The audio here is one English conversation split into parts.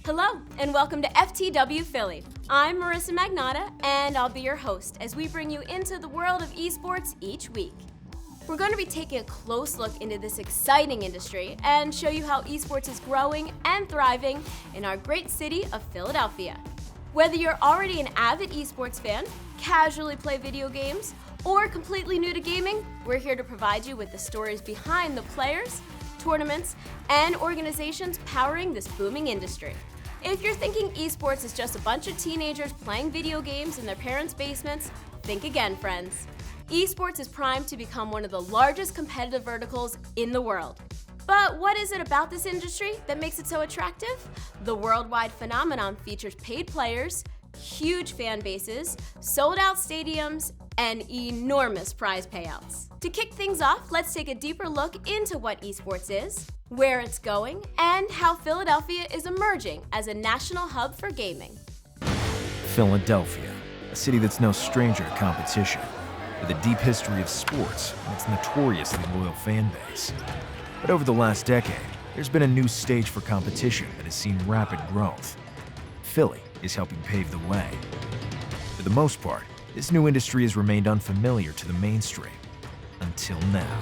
Hello, and welcome to FTW Philly. I'm Marissa Magnata, and I'll be your host as we bring you into the world of esports each week. We're going to be taking a close look into this exciting industry and show you how esports is growing and thriving in our great city of Philadelphia. Whether you're already an avid esports fan, casually play video games, or completely new to gaming, we're here to provide you with the stories behind the players, tournaments, and organizations powering this booming industry. If you're thinking esports is just a bunch of teenagers playing video games in their parents' basements, think again, friends. Esports is primed to become one of the largest competitive verticals in the world. But what is it about this industry that makes it so attractive? The worldwide phenomenon features paid players, huge fan bases, sold-out stadiums, and enormous prize payouts. To kick things off, let's take a deeper look into what esports is, where it's going, and how Philadelphia is emerging as a national hub for gaming. Philadelphia, a city that's no stranger to competition, with a deep history of sports and its notoriously loyal fan base. But over the last decade, there's been a new stage for competition that has seen rapid growth. Philly is helping pave the way. For the most part, this new industry has remained unfamiliar to the mainstream, until now.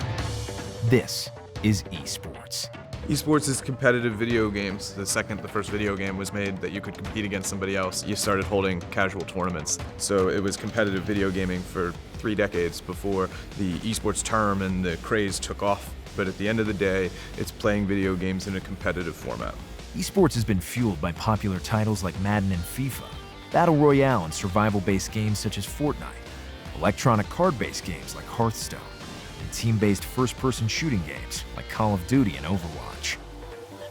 This is esports. Esports is competitive video games. The second the first video game was made that you could compete against somebody else, you started holding casual tournaments. So it was competitive video gaming for 3 decades before the esports term and the craze took off. But at the end of the day, it's playing video games in a competitive format. Esports has been fueled by popular titles like Madden and FIFA, Battle Royale and survival-based games such as Fortnite, electronic card-based games like Hearthstone, and team-based first-person shooting games like Call of Duty and Overwatch.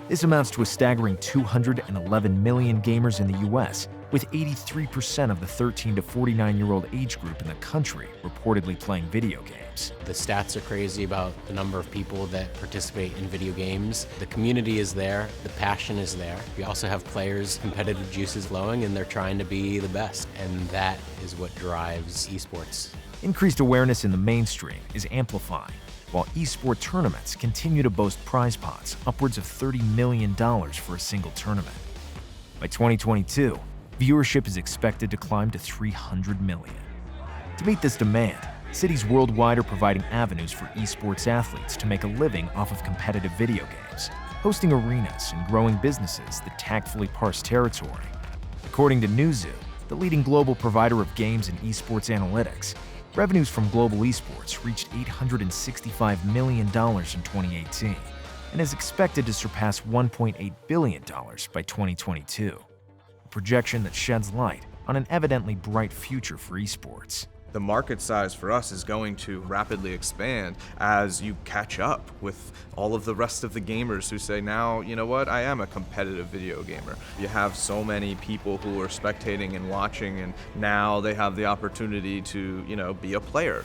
This amounts to a staggering 211 million gamers in the US, with 83% of the 13 to 49-year-old age group in the country reportedly playing video games. The stats are crazy about the number of people that participate in video games. The community is there, the passion is there. We also have players, competitive juices flowing, and they're trying to be the best, and that is what drives esports. Increased awareness in the mainstream is amplifying, while esport tournaments continue to boast prize pots upwards of $30 million for a single tournament. By 2022, viewership is expected to climb to 300 million. To meet this demand, cities worldwide are providing avenues for esports athletes to make a living off of competitive video games, hosting arenas and growing businesses that tactfully parse territory. According to Newzoo, the leading global provider of games and esports analytics, revenues from global esports reached $865 million in 2018 and is expected to surpass $1.8 billion by 2022. Projection that sheds light on an evidently bright future for esports. The market size for us is going to rapidly expand as you catch up with all of the rest of the gamers who say, now, you know what, I am a competitive video gamer. You have so many people who are spectating and watching, and now they have the opportunity to, be a player.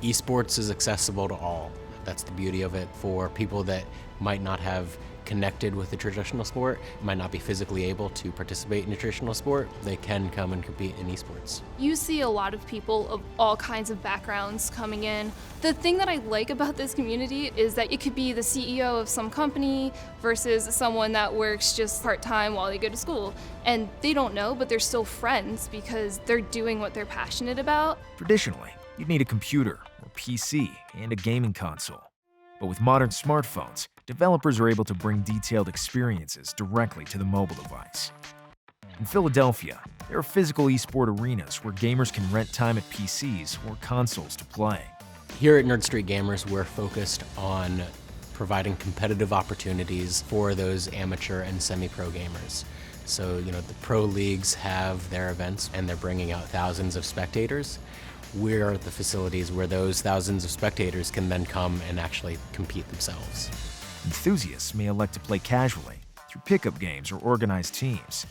Esports is accessible to all. That's the beauty of it. For people that might not have connected with the traditional sport, might not be physically able to participate in a traditional sport, they can come and compete in esports. You see a lot of people of all kinds of backgrounds coming in. The thing that I like about this community is that it could be the CEO of some company versus someone that works just part-time while they go to school. And they don't know, but they're still friends because they're doing what they're passionate about. Traditionally, you'd need a computer or PC and a gaming console. But with modern smartphones, developers are able to bring detailed experiences directly to the mobile device. In Philadelphia, there are physical esport arenas where gamers can rent time at PCs or consoles to play. Here at Nerd Street Gamers, we're focused on providing competitive opportunities for those amateur and semi-pro gamers. So, the pro leagues have their events and they're bringing out thousands of spectators. We're at the facilities where those thousands of spectators can then come and actually compete themselves. Enthusiasts may elect to play casually through pickup games or organized teams.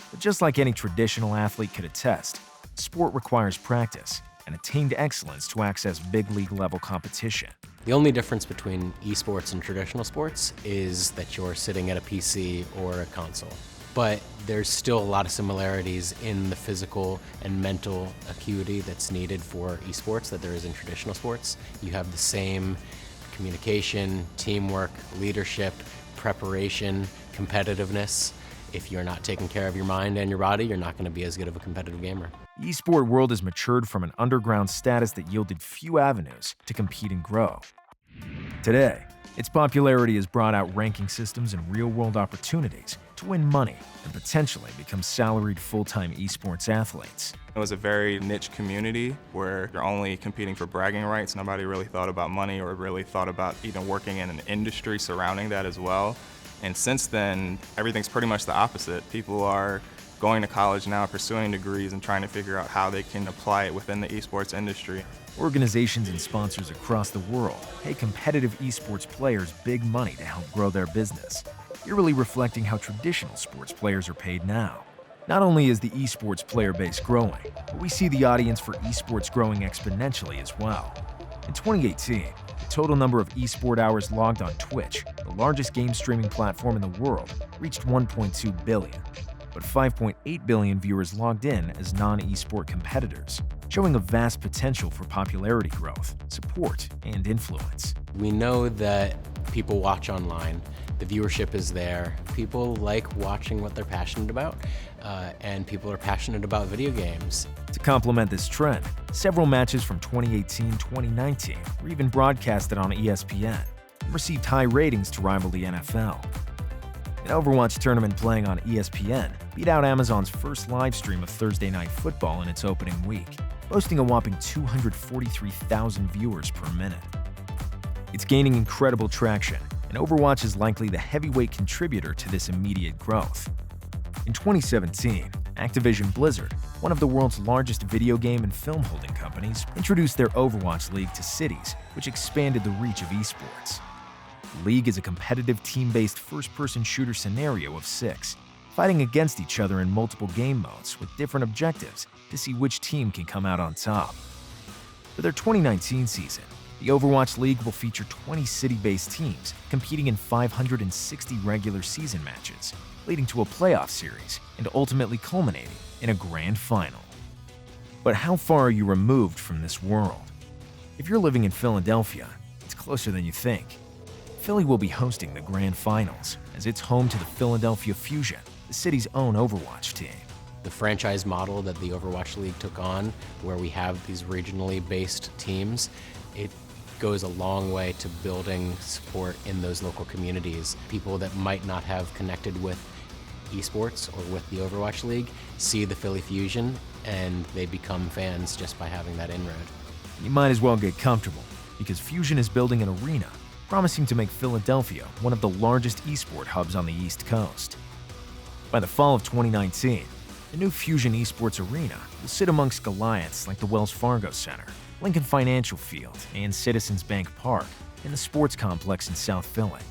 But just like any traditional athlete could attest, sport requires practice and attained excellence to access big league level competition. The only difference between esports and traditional sports is that you're sitting at a PC or a console. But there's still a lot of similarities in the physical and mental acuity that's needed for esports that there is in traditional sports. You have the same communication, teamwork, leadership, preparation, competitiveness. If you're not taking care of your mind and your body, you're not going to be as good of a competitive gamer. The esport world has matured from an underground status that yielded few avenues to compete and grow. Today, its popularity has brought out ranking systems and real-world opportunities to win money and potentially become salaried full-time esports athletes. It was a very niche community where you're only competing for bragging rights. Nobody really thought about money or really thought about even working in an industry surrounding that as well. And since then, everything's pretty much the opposite. People are going to college now, pursuing degrees, and trying to figure out how they can apply it within the esports industry. Organizations and sponsors across the world pay competitive esports players big money to help grow their business, eerily reflecting how traditional sports players are paid now. Not only is the esports player base growing, but we see the audience for esports growing exponentially as well. In 2018, the total number of esport hours logged on Twitch, the largest game streaming platform in the world, reached 1.2 billion. But 5.8 billion viewers logged in as non-esport competitors, showing a vast potential for popularity growth, support, and influence. We know that people watch online, the viewership is there, people like watching what they're passionate about, and people are passionate about video games. To complement this trend, several matches from 2018-2019 were even broadcasted on ESPN and received high ratings to rival the NFL. An Overwatch tournament playing on ESPN beat out Amazon's first live stream of Thursday Night Football in its opening week, boasting a whopping 243,000 viewers per minute. It's gaining incredible traction, and Overwatch is likely the heavyweight contributor to this immediate growth. In 2017, Activision Blizzard, one of the world's largest video game and film holding companies, introduced their Overwatch League to cities, which expanded the reach of esports. The League is a competitive team-based first-person shooter scenario of 6, fighting against each other in multiple game modes with different objectives to see which team can come out on top. For their 2019 season, the Overwatch League will feature 20 city-based teams competing in 560 regular season matches, leading to a playoff series and ultimately culminating in a grand final. But how far are you removed from this world? If you're living in Philadelphia, it's closer than you think. Philly will be hosting the Grand Finals, as it's home to the Philadelphia Fusion, the city's own Overwatch team. The franchise model that the Overwatch League took on, where we have these regionally based teams, it goes a long way to building support in those local communities. People that might not have connected with esports or with the Overwatch League see the Philly Fusion, and they become fans just by having that inroad. You might as well get comfortable, because Fusion is building an arena, promising to make Philadelphia one of the largest esport hubs on the East Coast. By the fall of 2019, the new Fusion Esports Arena will sit amongst Goliaths like the Wells Fargo Center, Lincoln Financial Field, and Citizens Bank Park in the sports complex in South Philly.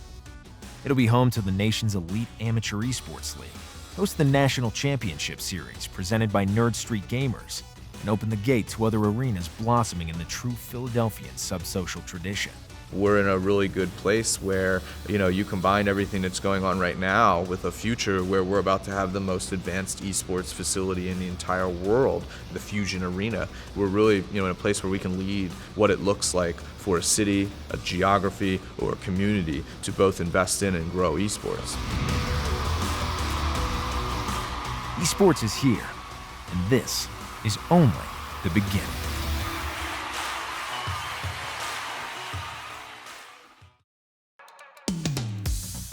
It'll be home to the nation's elite amateur esports league, host the National Championship Series presented by Nerd Street Gamers, and open the gate to other arenas blossoming in the true Philadelphian sub-social tradition. We're in a really good place where, you combine everything that's going on right now with a future where we're about to have the most advanced esports facility in the entire world, the Fusion Arena. We're really, in a place where we can lead what it looks like for a city, a geography, or a community to both invest in and grow esports. Esports is here, and this is only the beginning.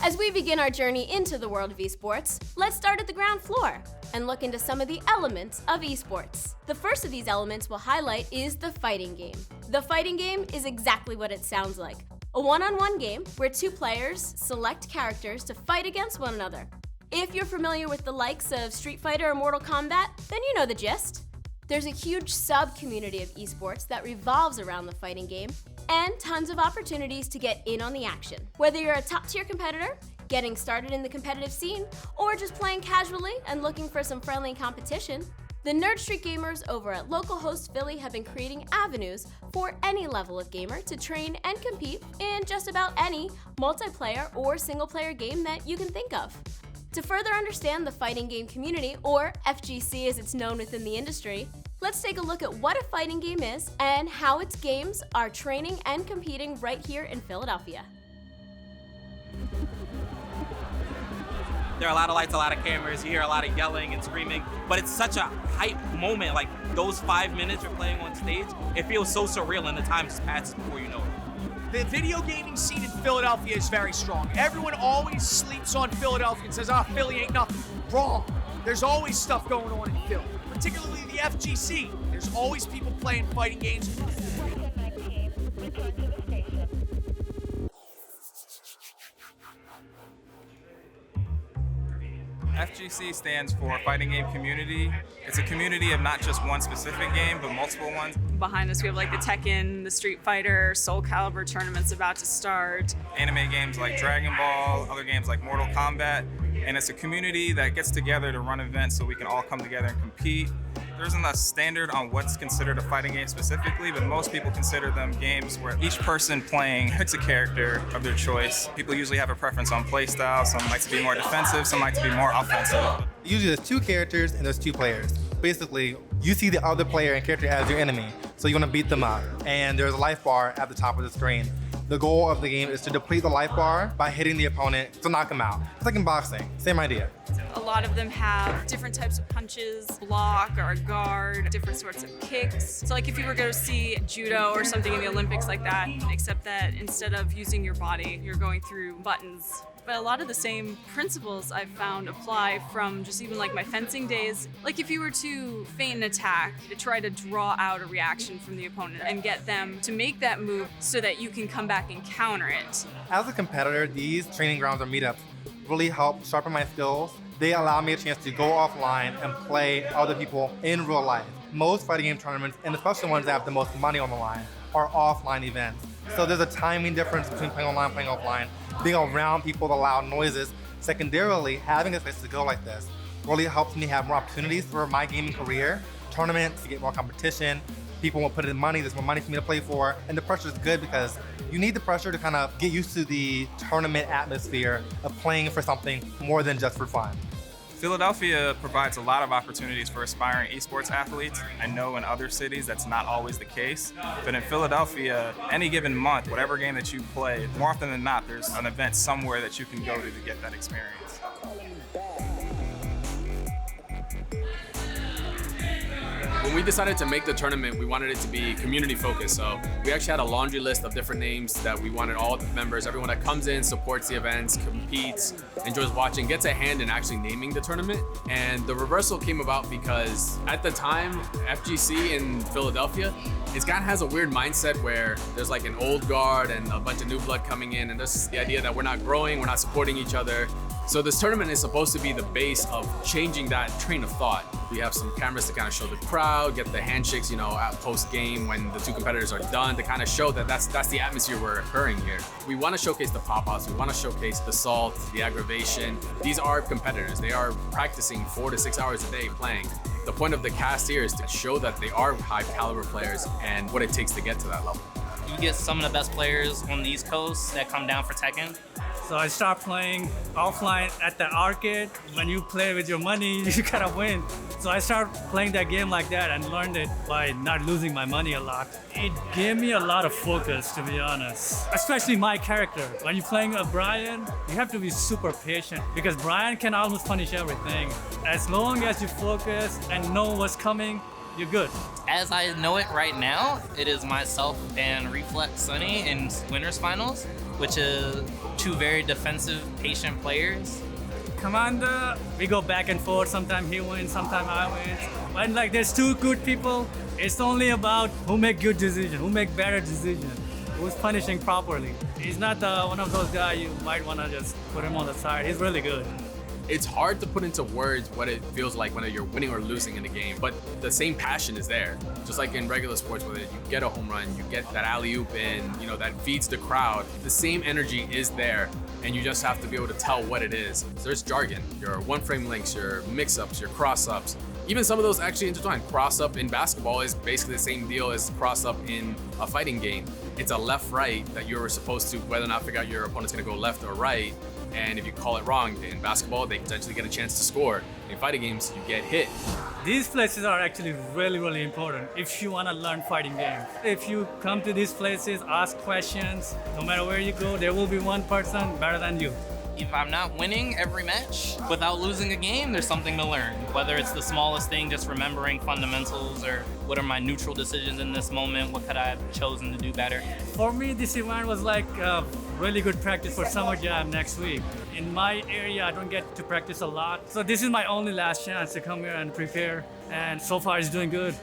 As we begin our journey into the world of esports, let's start at the ground floor and look into some of the elements of esports. The first of these elements we'll highlight is the fighting game. The fighting game is exactly what it sounds like. A one-on-one game where two players select characters to fight against one another. If you're familiar with the likes of Street Fighter or Mortal Kombat, then you know the gist. There's a huge sub-community of esports that revolves around the fighting game, and tons of opportunities to get in on the action. Whether you're a top-tier competitor, getting started in the competitive scene, or just playing casually and looking for some friendly competition, the Nerd Street Gamers over at local host Philly have been creating avenues for any level of gamer to train and compete in just about any multiplayer or single-player game that you can think of. To further understand the fighting game community, or FGC as it's known within the industry, let's take a look at what a fighting game is and how its games are training and competing right here in Philadelphia. There are a lot of lights, a lot of cameras. You hear a lot of yelling and screaming, but it's such a hype moment. Like those 5 minutes you're playing on stage, it feels so surreal, and the time just passes before you know it. The video gaming scene in Philadelphia is very strong. Everyone always sleeps on Philadelphia and says, Philly ain't nothing. Wrong. There's always stuff going on in Philly, particularly the FGC. There's always people playing fighting games. FGC stands for Fighting Game Community. It's a community of not just one specific game, but multiple ones. Behind us, we have like the Tekken, the Street Fighter, Soul Calibur tournaments about to start. Anime games like Dragon Ball, other games like Mortal Kombat. And it's a community that gets together to run events so we can all come together and compete. There isn't a standard on what's considered a fighting game specifically, but most people consider them games where each person playing picks a character of their choice. People usually have a preference on play style. Some like to be more defensive, some like to be more offensive. Usually there's 2 characters and there's 2 players. Basically, you see the other player and character as your enemy, so you want to beat them up. And there's a life bar at the top of the screen. The goal of the game is to deplete the life bar by hitting the opponent to knock him out. It's like in boxing, same idea. A lot of them have different types of punches, block or a guard, different sorts of kicks. So like if you were going to see judo or something in the Olympics like that, except that instead of using your body, you're going through buttons. But a lot of the same principles I've found apply from just even like my fencing days. Like if you were to feint an attack, to try to draw out a reaction from the opponent and get them to make that move so that you can come back and counter it. As a competitor, these training grounds or meetups really help sharpen my skills. They allow me a chance to go offline and play other people in real life. Most fighting game tournaments, and especially ones that have the most money on the line, are offline events. So there's a timing difference between playing online and playing offline. Being around people, the loud noises. Secondarily, having a place to go like this really helps me have more opportunities for my gaming career. Tournaments, to get more competition. People will put in money, there's more money for me to play for. And the pressure is good because you need the pressure to kind of get used to the tournament atmosphere of playing for something more than just for fun. Philadelphia provides a lot of opportunities for aspiring esports athletes. I know in other cities that's not always the case, but in Philadelphia, any given month, whatever game that you play, more often than not, there's an event somewhere that you can go to get that experience. When we decided to make the tournament, we wanted it to be community focused. So we actually had a laundry list of different names that we wanted all the members, everyone that comes in, supports the events, competes, enjoys watching, gets a hand in actually naming the tournament. And the reversal came about because at the time, FGC in Philadelphia, it kind of has a weird mindset where there's like an old guard and a bunch of new blood coming in, and there's the idea that we're not growing, we're not supporting each other. So this tournament is supposed to be the base of changing that train of thought. We have some cameras to kind of show the crowd, get the handshakes, at post-game when the 2 competitors are done, to kind of show that that's the atmosphere we're occurring here. We want to showcase the pop-outs, we want to showcase the salt, the aggravation. These are competitors. They are practicing 4 to 6 hours a day playing. The point of the cast here is to show that they are high caliber players and what it takes to get to that level. You get some of the best players on the East Coast that come down for Tekken. So I start playing offline at the arcade. When you play with your money, you gotta win. So I start playing that game like that and learned it by not losing my money a lot. It gave me a lot of focus, to be honest. Especially my character. When you're playing a Brian, you have to be super patient because Brian can almost punish everything. As long as you focus and know what's coming, you're good. As I know it right now, it is myself and Reflex Sunny in winners finals, which is 2 very defensive, patient players. Commander, we go back and forth. Sometimes he wins, sometimes I win. When there's 2 good people, it's only about who make good decisions, who make better decisions, who's punishing properly. He's not one of those guys you might want to just put him on the side. He's really good. It's hard to put into words what it feels like when you're winning or losing in a game, but the same passion is there. Just like in regular sports, whether you get a home run, you get that alley-oop in, that feeds the crowd, the same energy is there, and you just have to be able to tell what it is. So there's jargon, your one-frame links, your mix-ups, your cross-ups. Even some of those actually intertwine. Cross-up in basketball is basically the same deal as cross-up in a fighting game. It's a left-right that you're supposed to, whether or not figure out your opponent's gonna go left or right. And if you call it wrong, in basketball, they potentially get a chance to score. In fighting games, you get hit. These places are actually really, really important if you want to learn fighting games. If you come to these places, ask questions, no matter where you go, there will be one person better than you. if I'm not winning every match without losing a game, there's something to learn. Whether it's the smallest thing, just remembering fundamentals, or what are my neutral decisions in this moment, what could I have chosen to do better. For me, this event was like a really good practice for Summer Jam next week. In my area, I don't get to practice a lot. So this is my only last chance to come here and prepare. And so far it's doing good.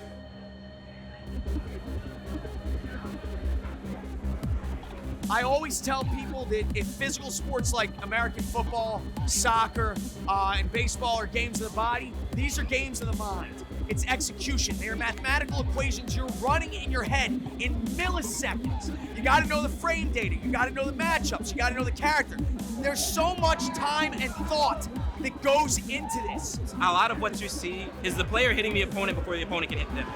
I always tell people that if physical sports like American football, soccer, and baseball are games of the body, these are games of the mind. It's execution. They are mathematical equations you're running in your head in milliseconds. You got to know the frame data. You got to know the matchups. You got to know the character. There's so much time and thought that goes into this. A lot of what you see is the player hitting the opponent before the opponent can hit them.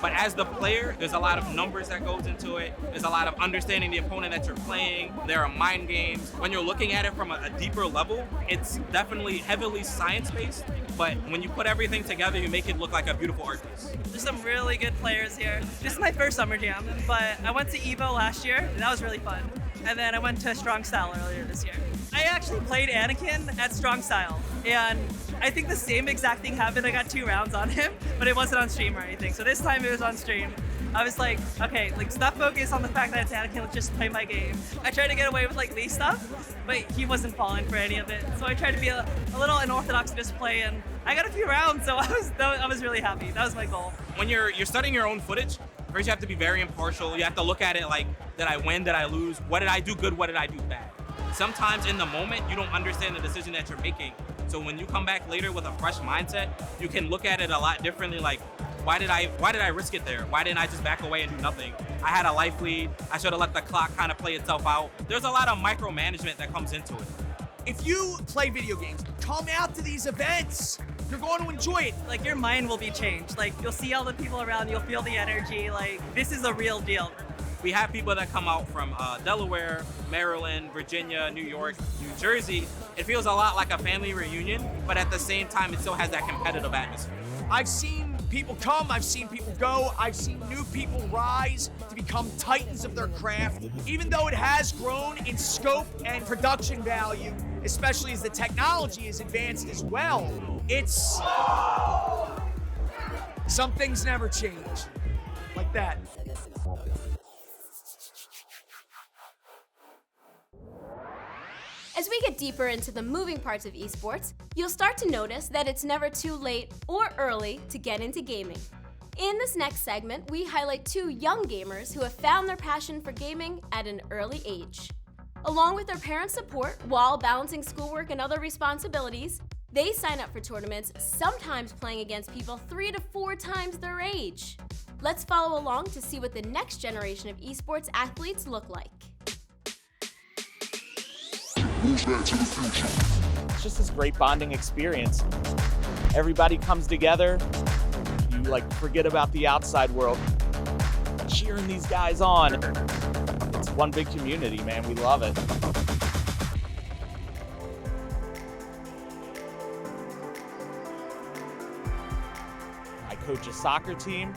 But as the player, there's a lot of numbers that goes into it. There's a lot of understanding the opponent that you're playing. There are mind games. When you're looking at it from a deeper level, it's definitely heavily science-based. But when you put everything together, you make it look like a beautiful art piece. There's some really good players here. This is my first Summer Jam, but I went to EVO last year, and that was really fun. And then I went to Strong Style earlier this year. I actually played Anakin at Strong Style, and I think the same exact thing happened. I got 2 rounds on him, but it wasn't on stream or anything. So this time it was on stream. I was like, okay, like stop focus on the fact that it's Anakin, let's just play my game. I tried to get away with like Lee stuff, but he wasn't falling for any of it. So I tried to be a little unorthodox display, and I got a few rounds, so I was really happy. That was my goal. When you're studying your own footage, first you have to be very impartial. You have to look at it like, did I win, did I lose? What did I do good, what did I do bad? Sometimes in the moment, you don't understand the decision that you're making. So when you come back later with a fresh mindset, you can look at it a lot differently. Like, why did I risk it there? Why didn't I just back away and do nothing? I had a life lead. I should have let the clock kind of play itself out. There's a lot of micromanagement that comes into it. If you play video games, come out to these events. You're going to enjoy it. Like your mind will be changed. Like you'll see all the people around, you'll feel the energy. Like this is a real deal. We have people that come out from Delaware, Maryland, Virginia, New York, New Jersey. It feels a lot like a family reunion, but at the same time, it still has that competitive atmosphere. I've seen people come, I've seen people go, I've seen new people rise to become titans of their craft. Even though it has grown in scope and production value, especially as the technology is advanced as well, it's... some things never change. Like that. As we get deeper into the moving parts of esports, you'll start to notice that it's never too late or early to get into gaming. In this next segment, we highlight 2 young gamers who have found their passion for gaming at an early age. Along with their parents' support while balancing schoolwork and other responsibilities, they sign up for tournaments, sometimes playing against people 3 to 4 times their age. Let's follow along to see what the next generation of esports athletes look like. It's just this great bonding experience. Everybody comes together. You like forget about the outside world. Cheering these guys on. It's one big community, man. We love it. I coach a soccer team.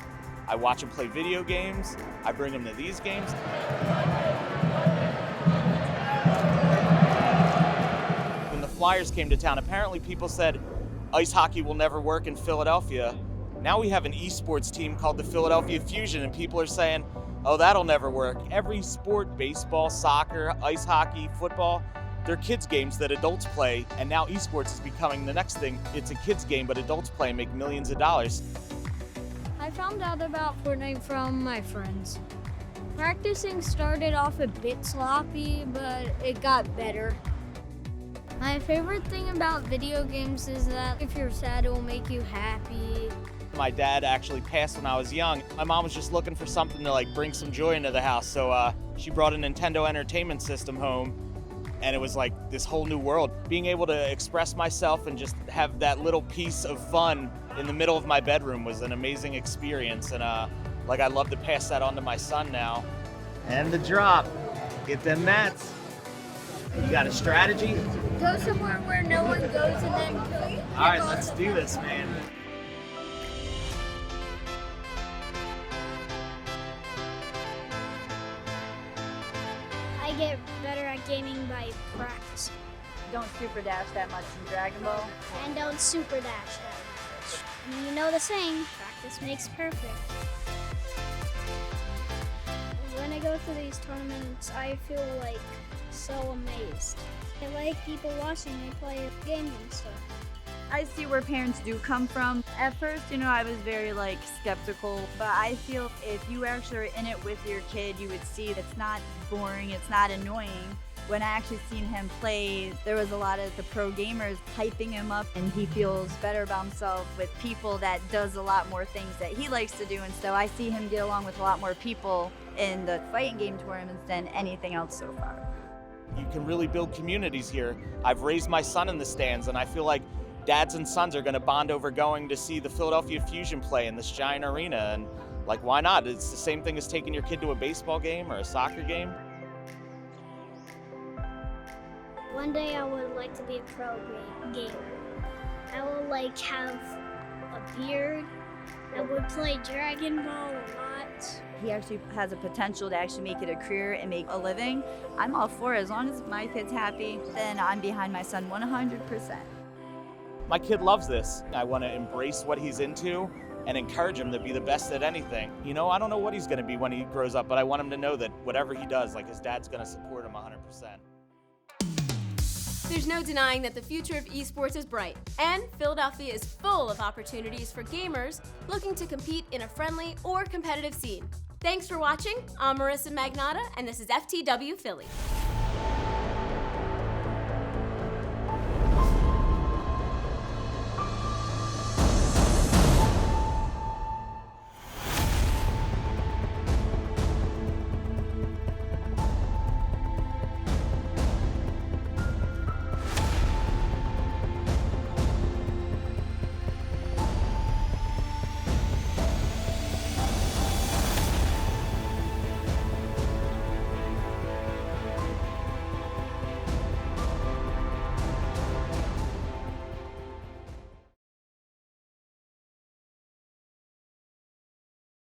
I watch them play video games. I bring them to these games. Flyers came to town. Apparently people said ice hockey will never work in Philadelphia. Now we have an esports team called the Philadelphia Fusion, and people are saying, oh, that'll never work. Every sport, baseball, soccer, ice hockey, football, they're kids games that adults play, and now esports is becoming the next thing. It's a kids game, but adults play and make millions of dollars. I found out about Fortnite from my friends. Practicing started off a bit sloppy, but it got better. My favorite thing about video games is that if you're sad, it will make you happy. My dad actually passed when I was young. My mom was just looking for something to like bring some joy into the house, so she brought a Nintendo Entertainment System home, and it was like this whole new world. Being able to express myself and just have that little piece of fun in the middle of my bedroom was an amazing experience, and like I'd love to pass that on to my son now. And the drop, get them mats. You got a strategy? Go somewhere where no one goes and then All right, let's do this, man. I get better at gaming by practicing. don't super dash that much in Dragon Ball. And don't super dash that much. I mean, you know the saying, practice makes perfect. When I go to these tournaments, I feel like so amazed. I like people watching me play games and stuff. I see where parents do come from. At first, I was very skeptical, but I feel if you actually are in it with your kid, you would see it's not boring, it's not annoying. When I actually seen him play, there was a lot of the pro gamers hyping him up, and he feels better about himself with people that does a lot more things that he likes to do, and so I see him get along with a lot more people in the fighting game tournaments than anything else so far. You can really build communities here. I've raised my son in the stands, and I feel like dads and sons are going to bond over going to see the Philadelphia Fusion play in this giant arena, and why not? It's the same thing as taking your kid to a baseball game or a soccer game. One day I would like to be a pro gamer. I would have a beard. I would play Dragon Ball a lot. He actually has a potential to actually make it a career and make a living. I'm all for it. As long as my kid's happy, then I'm behind my son 100%. My kid loves this. I want to embrace what he's into and encourage him to be the best at anything. I don't know what he's going to be when he grows up, but I want him to know that whatever he does, his dad's going to support him 100%. There's no denying that the future of esports is bright, and Philadelphia is full of opportunities for gamers looking to compete in a friendly or competitive scene. Thanks for watching. I'm Marissa Magnotta, and this is FTW Philly.